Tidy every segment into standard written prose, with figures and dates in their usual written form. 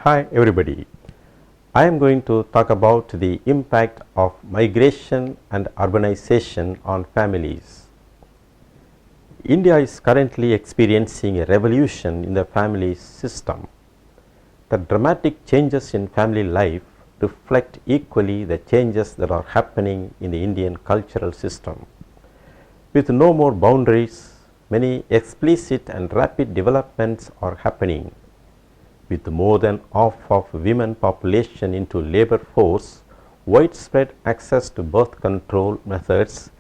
Hi everybody. I am going to talk about the impact of migration and urbanization on families. India is currently experiencing a revolution in the family system. The dramatic changes in family life reflect equally the changes that are happening in the Indian cultural system. With no more boundaries, many explicit and rapid developments are happening. With more than half of women population into labor force, widespread access to birth control methods,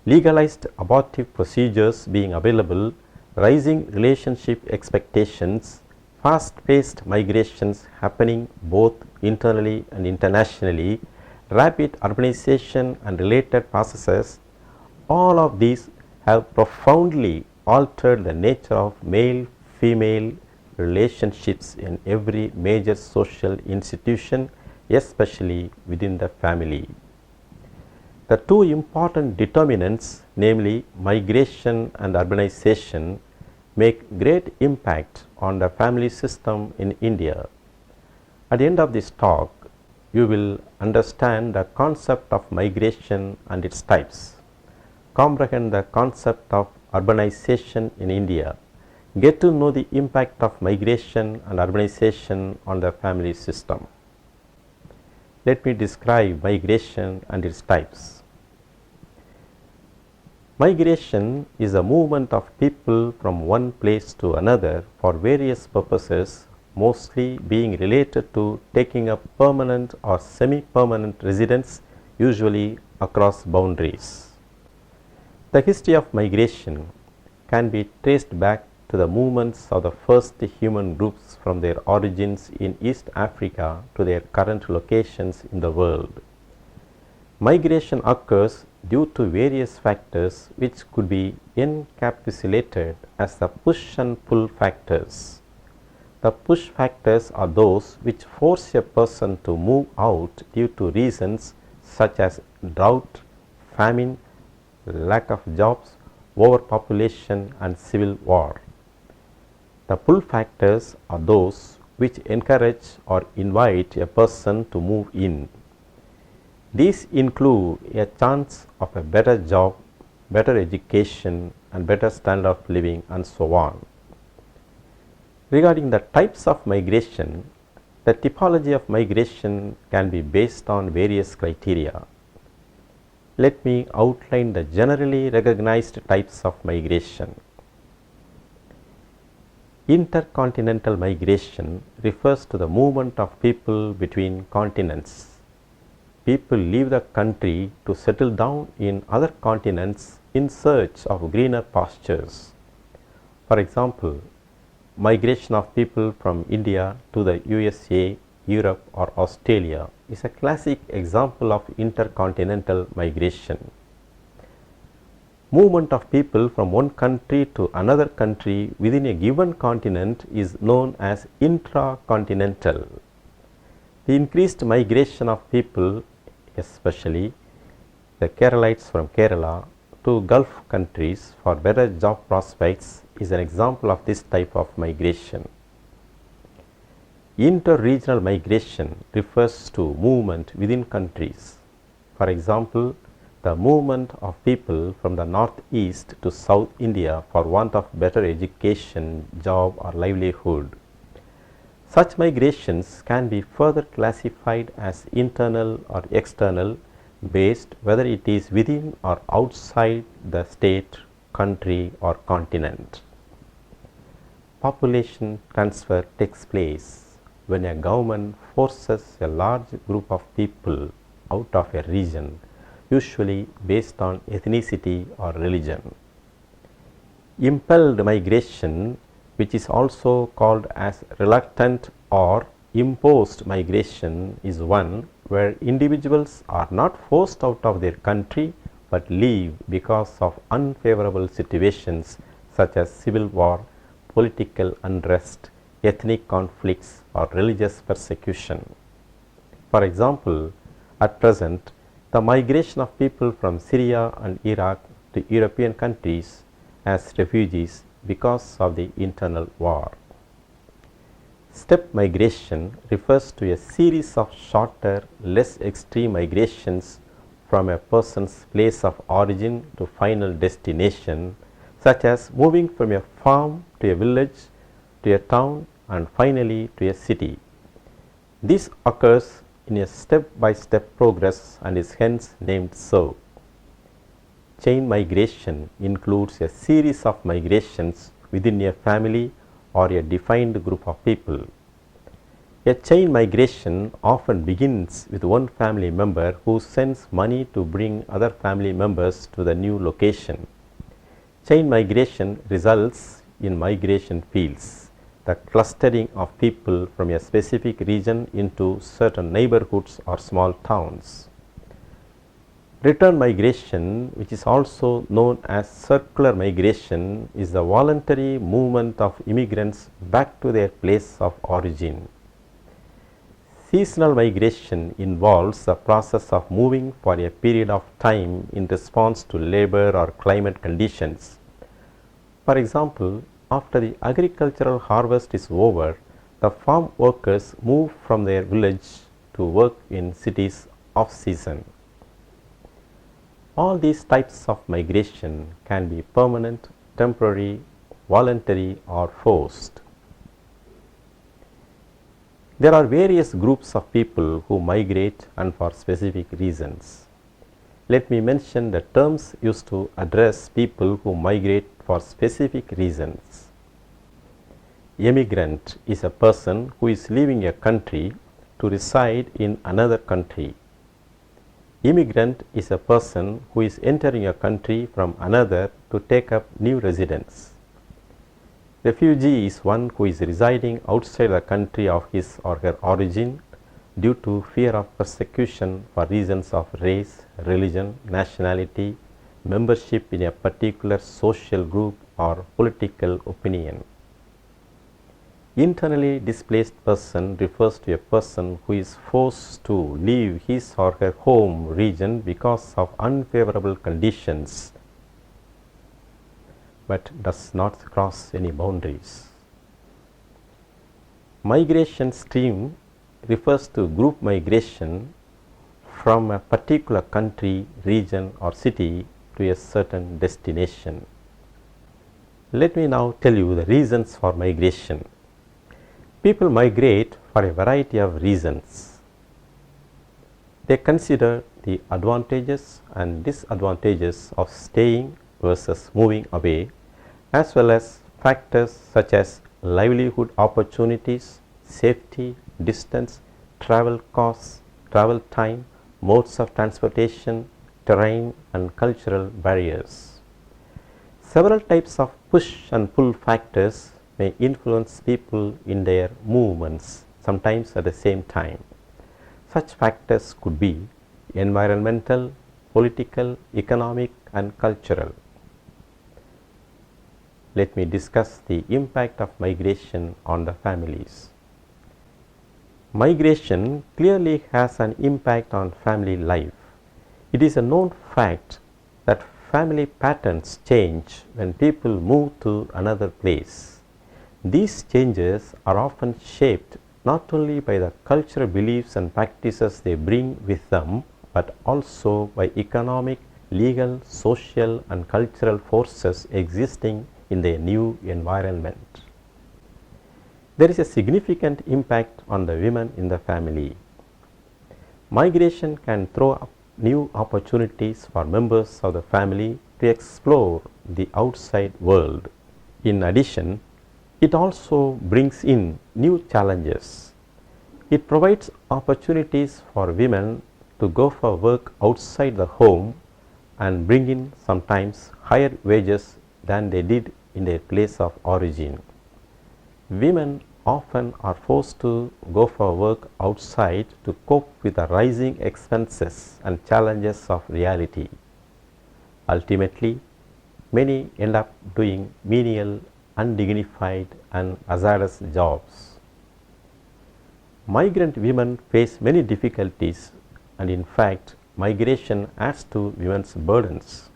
legalized abortive procedures being available, rising relationship expectations, fast-paced migrations happening both internally and internationally, rapid urbanization and related processes, all of these have profoundly altered the nature of male-female relationships in every major social institution, especially within the family. The two important determinants, namely migration and urbanization, make great impact on the family system in India. At the end of this talk, you will understand the concept of migration and its types, comprehend the concept of urbanization in India, get to know the impact of migration and urbanization on the family system. Let me describe migration and its types. Migration is a movement of people from one place to another for various purposes, mostly being related to taking up permanent or semi-permanent residence, usually across boundaries. The history of migration can be traced back to the movements of the first human groups from their origins in East Africa to their current locations in the world. Migration occurs due to various factors which could be encapsulated as the push and pull factors. The push factors are those which force a person to move out due to reasons such as drought, famine, lack of jobs, overpopulation and civil war. The pull factors are those which encourage or invite a person to move in. These include a chance of a better job, better education and better standard of living and so on. Regarding the types of migration, the typology of migration can be based on various criteria. Let me outline the generally recognized types of migration. Intercontinental migration refers to the movement of people between continents. People leave the country to settle down in other continents in search of greener pastures. For example, migration of people from India to the USA, Europe or Australia is a classic example of intercontinental migration. Movement of people from one country to another country within a given continent is known as intracontinental. The increased migration of people, especially the Keralites from Kerala to Gulf countries for better job prospects, is an example of this type of migration. Inter-regional migration refers to movement within countries. For example, the movement of people from the northeast to South India for want of better education, job or livelihood. Such migrations can be further classified as internal or external based whether it is within or outside the state, country or continent. Population transfer takes place when a government forces a large group of people out of a region, usually based on ethnicity or religion. Impelled migration, which is also called as reluctant or imposed migration, is one where individuals are not forced out of their country but leave because of unfavorable situations such as civil war, political unrest, ethnic conflicts or religious persecution. For example, at present, the migration of people from Syria and Iraq to European countries as refugees because of the internal war. Step migration refers to a series of shorter, less extreme migrations from a person's place of origin to final destination, such as moving from a farm to a village to a town and finally to a city. This occurs in a step-by-step progress and is hence named so. Chain migration includes a series of migrations within a family or a defined group of people. A chain migration often begins with one family member who sends money to bring other family members to the new location. Chain migration results in migration fields, the clustering of people from a specific region into certain neighborhoods or small towns. Return migration, which is also known as circular migration, is the voluntary movement of immigrants back to their place of origin. Seasonal migration involves the process of moving for a period of time in response to labor or climate conditions. For example, after the agricultural harvest is over, the farm workers move from their village to work in cities off-season. All these types of migration can be permanent, temporary, voluntary or forced. There are various groups of people who migrate and for specific reasons. Let me mention the terms used to address people who migrate for specific reasons. Emigrant is a person who is leaving a country to reside in another country. Immigrant is a person who is entering a country from another to take up new residence. Refugee is one who is residing outside the country of his or her origin due to fear of persecution for reasons of race, religion, nationality, membership in a particular social group or political opinion. Internally displaced person refers to a person who is forced to leave his or her home region because of unfavorable conditions but does not cross any boundaries. Migration stream refers to group migration from a particular country, region or city to a certain destination. Let me now tell you the reasons for migration. People migrate for a variety of reasons. They consider the advantages and disadvantages of staying versus moving away, as well as factors such as livelihood opportunities, safety, distance, travel costs, travel time, modes of transportation, terrain and cultural barriers. Several types of push and pull factors may influence people in their movements, sometimes at the same time. Such factors could be environmental, political, economic and cultural. Let me discuss the impact of migration on the families. Migration clearly has an impact on family life. It is a known fact that family patterns change when people move to another place. These changes are often shaped not only by the cultural beliefs and practices they bring with them, but also by economic, legal, social and cultural forces existing in their new environment. There is a significant impact on the women in the family. Migration can throw up new opportunities for members of the family to explore the outside world. In addition, it also brings in new challenges. It provides opportunities for women to go for work outside the home and bring in sometimes higher wages than they did in their place of origin. Women often are forced to go for work outside to cope with the rising expenses and challenges of reality. Ultimately, many end up doing menial, undignified and hazardous jobs. Migrant women face many difficulties and in fact, migration adds to women's burdens.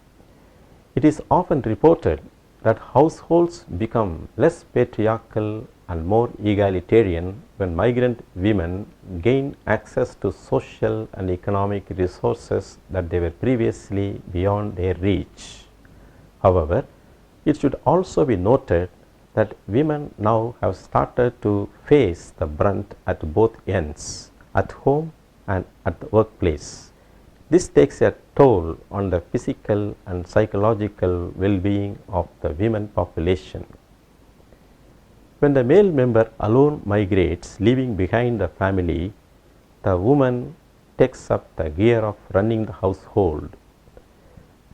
It is often reported that households become less patriarchal and more egalitarian when migrant women gain access to social and economic resources that they were previously beyond their reach. However, it should also be noted that women now have started to face the brunt at both ends, at home and at the workplace. This takes a toll on the physical and psychological well-being of the women population. When the male member alone migrates, leaving behind the family, the woman takes up the gear of running the household.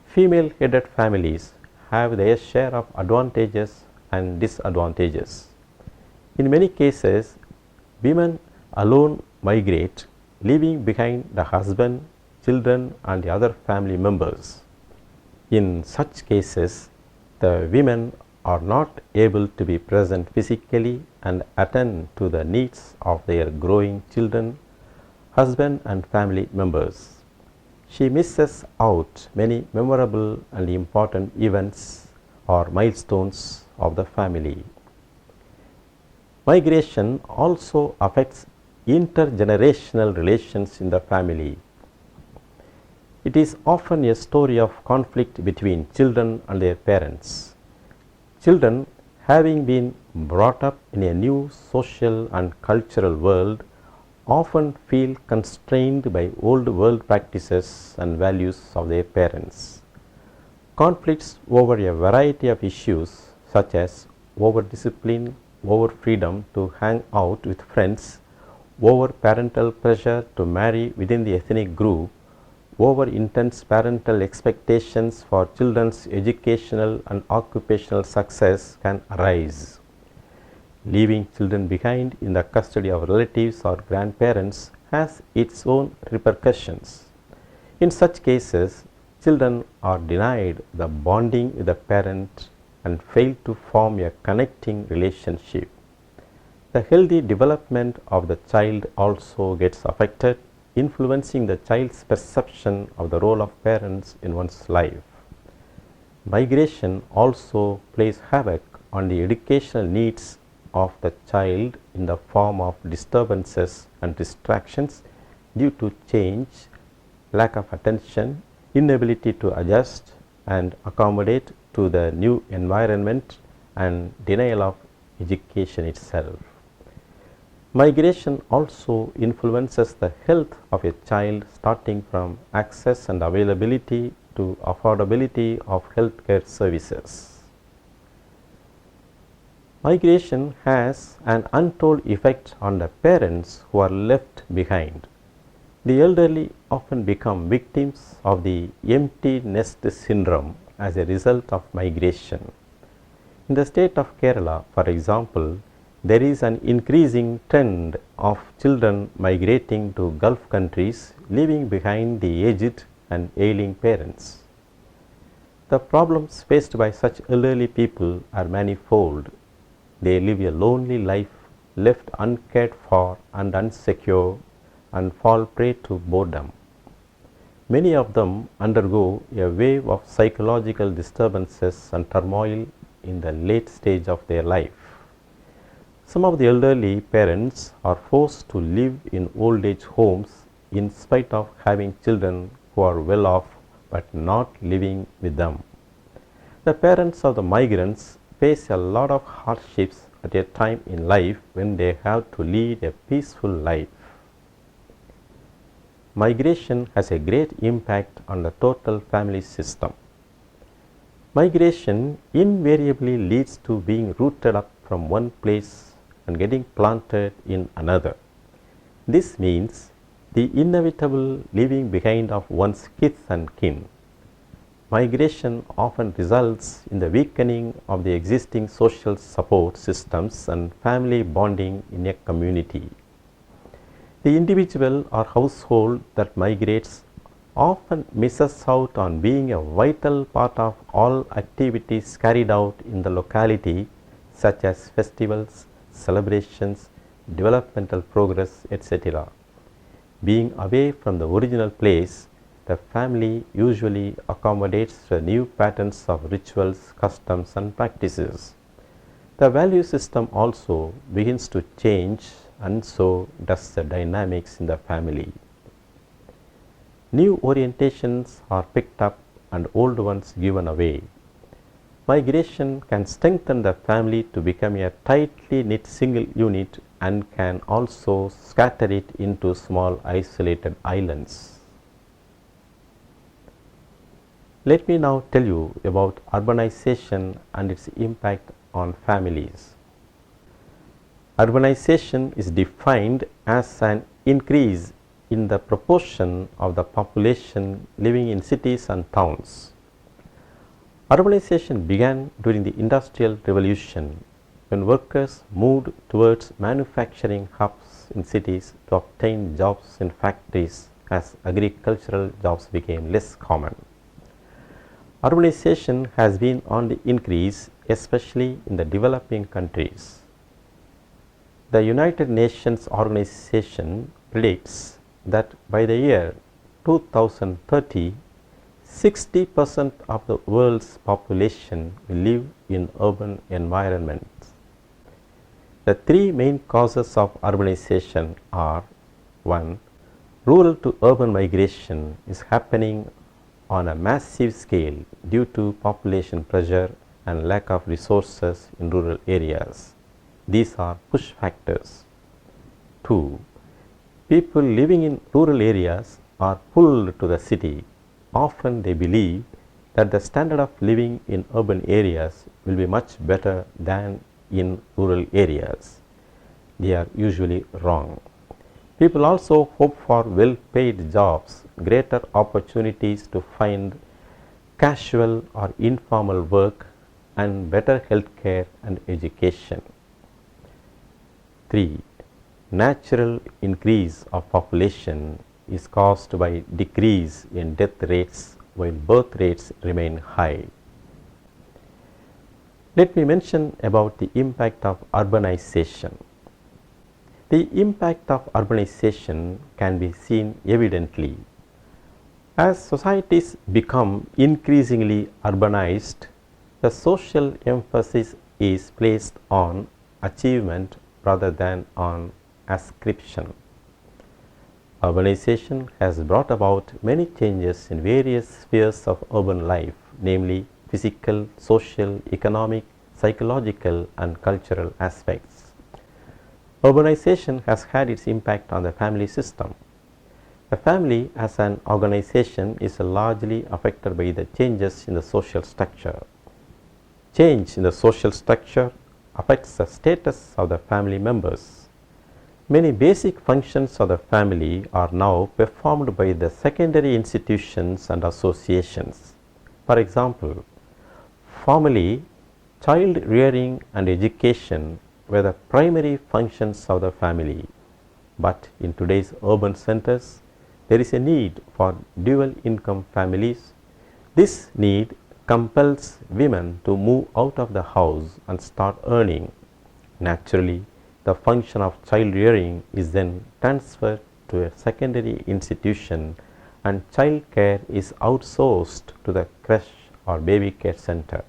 Female-headed families have their share of advantages and disadvantages. In many cases, women alone migrate, leaving behind the husband, children and the other family members. In such cases, the women are not able to be present physically and attend to the needs of their growing children, husband and family members. She misses out many memorable and important events or milestones of the family. Migration also affects intergenerational relations in the family. It is often a story of conflict between children and their parents. Children, having been brought up in a new social and cultural world, often feel constrained by old world practices and values of their parents. Conflicts over a variety of issues such as over discipline, over freedom to hang out with friends, over parental pressure to marry within the ethnic group, over intense parental expectations for children's educational and occupational success can arise. Leaving children behind in the custody of relatives or grandparents has its own repercussions. In such cases, children are denied the bonding with the parent and fail to form a connecting relationship. The healthy development of the child also gets affected, influencing the child's perception of the role of parents in one's life. Migration also plays havoc on the educational needs of the child in the form of disturbances and distractions due to change, lack of attention, inability to adjust and accommodate to the new environment and denial of education itself. Migration also influences the health of a child, starting from access and availability to affordability of healthcare services. Migration has an untold effect on the parents who are left behind. The elderly often become victims of the empty nest syndrome as a result of migration. In the state of Kerala, for example, there is an increasing trend of children migrating to Gulf countries, leaving behind the aged and ailing parents. The problems faced by such elderly people are manifold. They live a lonely life, left uncared for and unsecure, and fall prey to boredom. Many of them undergo a wave of psychological disturbances and turmoil in the late stage of their life. Some of the elderly parents are forced to live in old age homes in spite of having children who are well off but not living with them. The parents of the migrants face a lot of hardships at a time in life when they have to lead a peaceful life. Migration has a great impact on the total family system. Migration invariably leads to being rooted up from one place and getting planted in another. This means the inevitable leaving behind of one's kith and kin. Migration often results in the weakening of the existing social support systems and family bonding in a community. The individual or household that migrates often misses out on being a vital part of all activities carried out in the locality, such as festivals, celebrations, developmental progress, etc. Being away from the original place, the family usually accommodates the new patterns of rituals, customs and practices. The value system also begins to change, and so does the dynamics in the family. New orientations are picked up and old ones given away. Migration can strengthen the family to become a tightly knit single unit and can also scatter it into small isolated islands. Let me now tell you about urbanization and its impact on families. Urbanization is defined as an increase in the proportion of the population living in cities and towns. Urbanization began during the Industrial Revolution, when workers moved towards manufacturing hubs in cities to obtain jobs in factories as agricultural jobs became less common. Urbanization has been on the increase, especially in the developing countries. The United Nations Organization predicts that by the year 2030, 60% of the world's population will live in urban environments. The three main causes of urbanization are: 1. Rural to urban migration is happening on a massive scale due to population pressure and lack of resources in rural areas. These are push factors. 2. People living in rural areas are pulled to the city. Often they believe that the standard of living in urban areas will be much better than in rural areas. They are usually wrong. People also hope for well-paid jobs, greater opportunities to find casual or informal work, and better health care and education. 3. Natural increase of population is caused by decrease in death rates while birth rates remain high. Let me mention about the impact of urbanization. The impact of urbanization can be seen evidently. As societies become increasingly urbanized, the social emphasis is placed on achievement rather than on ascription. Urbanization has brought about many changes in various spheres of urban life, namely physical, social, economic, psychological, and cultural aspects. Urbanization has had its impact on the family system. The family as an organization is largely affected by the changes in the social structure. Change in the social structure affects the status of the family members. Many basic functions of the family are now performed by the secondary institutions and associations. For example, formerly, child rearing and education were the primary functions of the family, but in today's urban centers, there is a need for dual income families. This need compels women to move out of the house and start earning. Naturally, the function of child rearing is then transferred to a secondary institution and child care is outsourced to the creche or baby care center.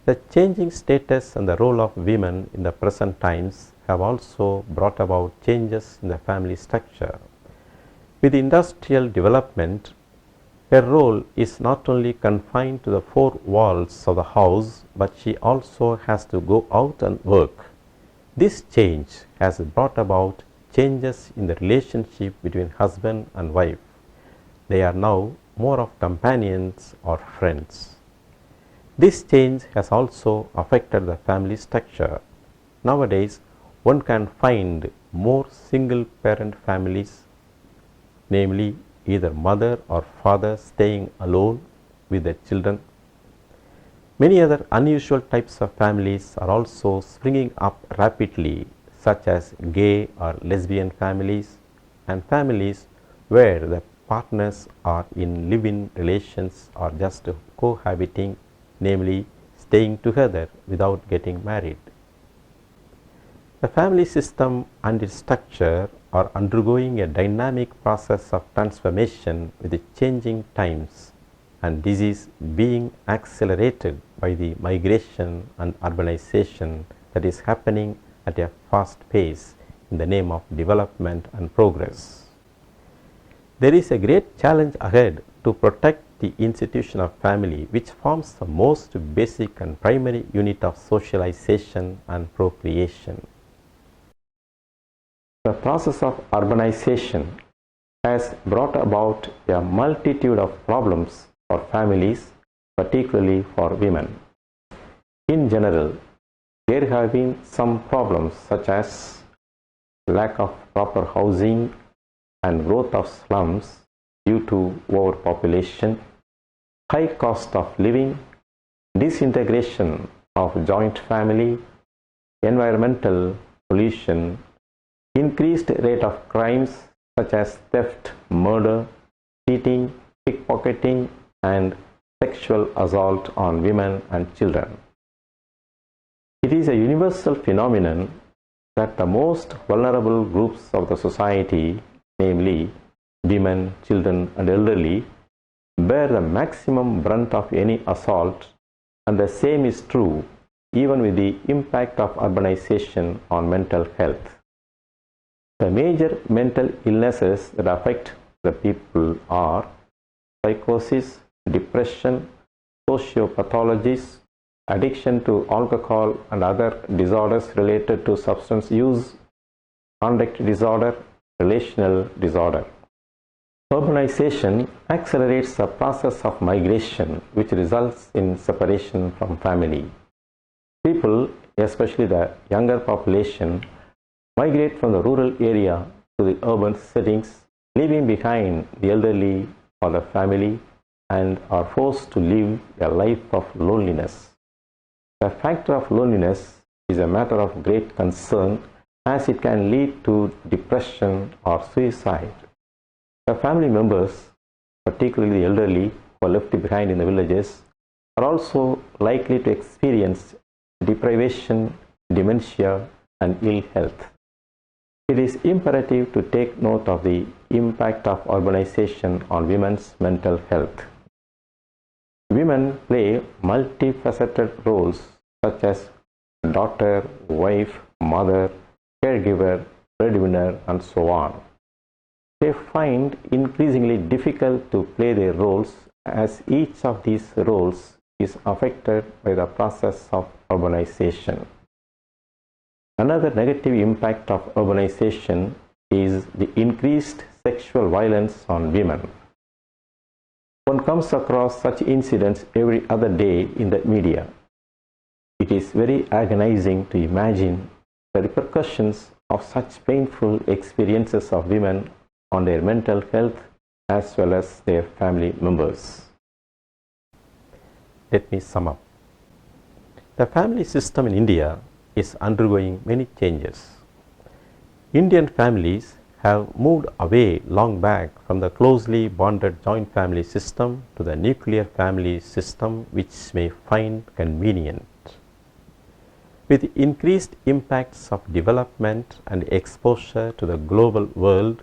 The changing status and the role of women in the present times have also brought about changes in the family structure. With industrial development, her role is not only confined to the four walls of the house, but she also has to go out and work. This change has brought about changes in the relationship between husband and wife. They are now more of companions or friends. This change has also affected the family structure. Nowadays, one can find more single parent families, namely either mother or father staying alone with their children. Many other unusual types of families are also springing up rapidly, such as gay or lesbian families and families where the partners are in live-in relations or just cohabiting, namely staying together without getting married. The family system and its structure are undergoing a dynamic process of transformation with the changing times. and this is being accelerated by the migration and urbanization that is happening at a fast pace in the name of development and progress. There is a great challenge ahead to protect the institution of family, which forms the most basic and primary unit of socialization and procreation. The process of urbanization has brought about a multitude of problems for families, particularly for women. In general, there have been some problems such as lack of proper housing and growth of slums due to overpopulation, high cost of living, disintegration of joint family, environmental pollution, increased rate of crimes such as theft, murder, cheating, pickpocketing, and sexual assault on women and children. It is a universal phenomenon that the most vulnerable groups of the society, namely women, children, and elderly, bear the maximum brunt of any assault, and the same is true even with the impact of urbanization on mental health. The major mental illnesses that affect the people are psychosis, depression, sociopathologies, addiction to alcohol and other disorders related to substance use, conduct disorder, relational disorder. Urbanization accelerates the process of migration, which results in separation from family. People, especially the younger population, migrate from the rural area to the urban settings, leaving behind the elderly or the family, and are forced to live a life of loneliness. The factor of loneliness is a matter of great concern, as it can lead to depression or suicide. The family members, particularly the elderly who are left behind in the villages, are also likely to experience deprivation, dementia, and ill health. It is imperative to take note of the impact of urbanization on women's mental health. Women play multifaceted roles such as daughter, wife, mother, caregiver, breadwinner, and so on. They find increasingly difficult to play their roles, as each of these roles is affected by the process of urbanization. Another negative impact of urbanization is the increased sexual violence on women. One comes across such incidents every other day in the media. It is very agonizing to imagine the repercussions of such painful experiences of women on their mental health as well as their family members. Let me sum up. The family system in India is undergoing many changes. Indian families have moved away long back from the closely bonded joint family system to the nuclear family system, which may find convenient. With increased impacts of development and exposure to the global world,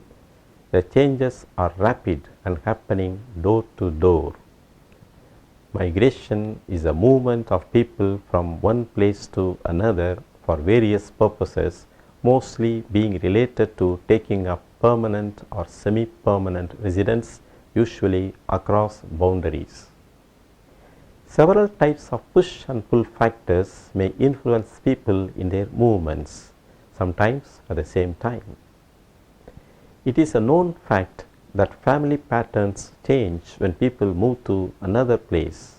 the changes are rapid and happening door to door. Migration is a movement of people from one place to another for various purposes, mostly being related to taking up permanent or semi-permanent residence, usually across boundaries. Several types of push and pull factors may influence people in their movements, sometimes at the same time. It is a known fact that family patterns change when people move to another place.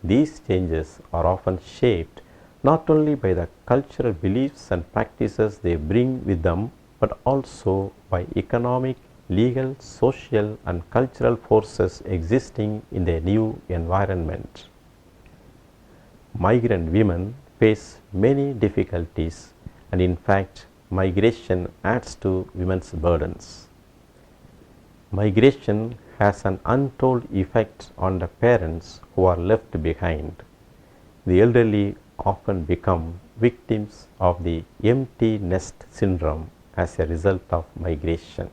These changes are often shaped not only by the cultural beliefs and practices they bring with them, but also by economic, legal, social, and cultural forces existing in their new environment. Migrant women face many difficulties, and in fact, migration adds to women's burdens. Migration has an untold effect on the parents who are left behind. The elderly often become victims of the empty nest syndrome as a result of migration.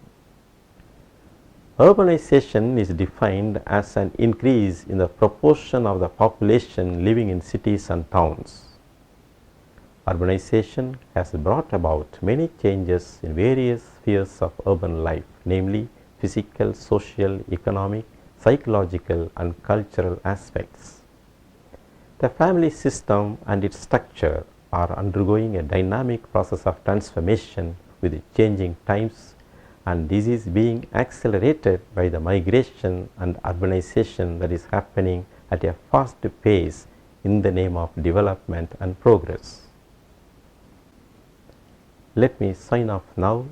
Urbanization is defined as an increase in the proportion of the population living in cities and towns. Urbanization has brought about many changes in various spheres of urban life, namely physical, social, economic, psychological and cultural aspects. The family system and its structure are undergoing a dynamic process of transformation with changing times, and this is being accelerated by the migration and urbanization that is happening at a fast pace in the name of development and progress. Let me sign off now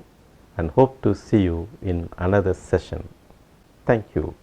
and hope to see you in another session. Thank you.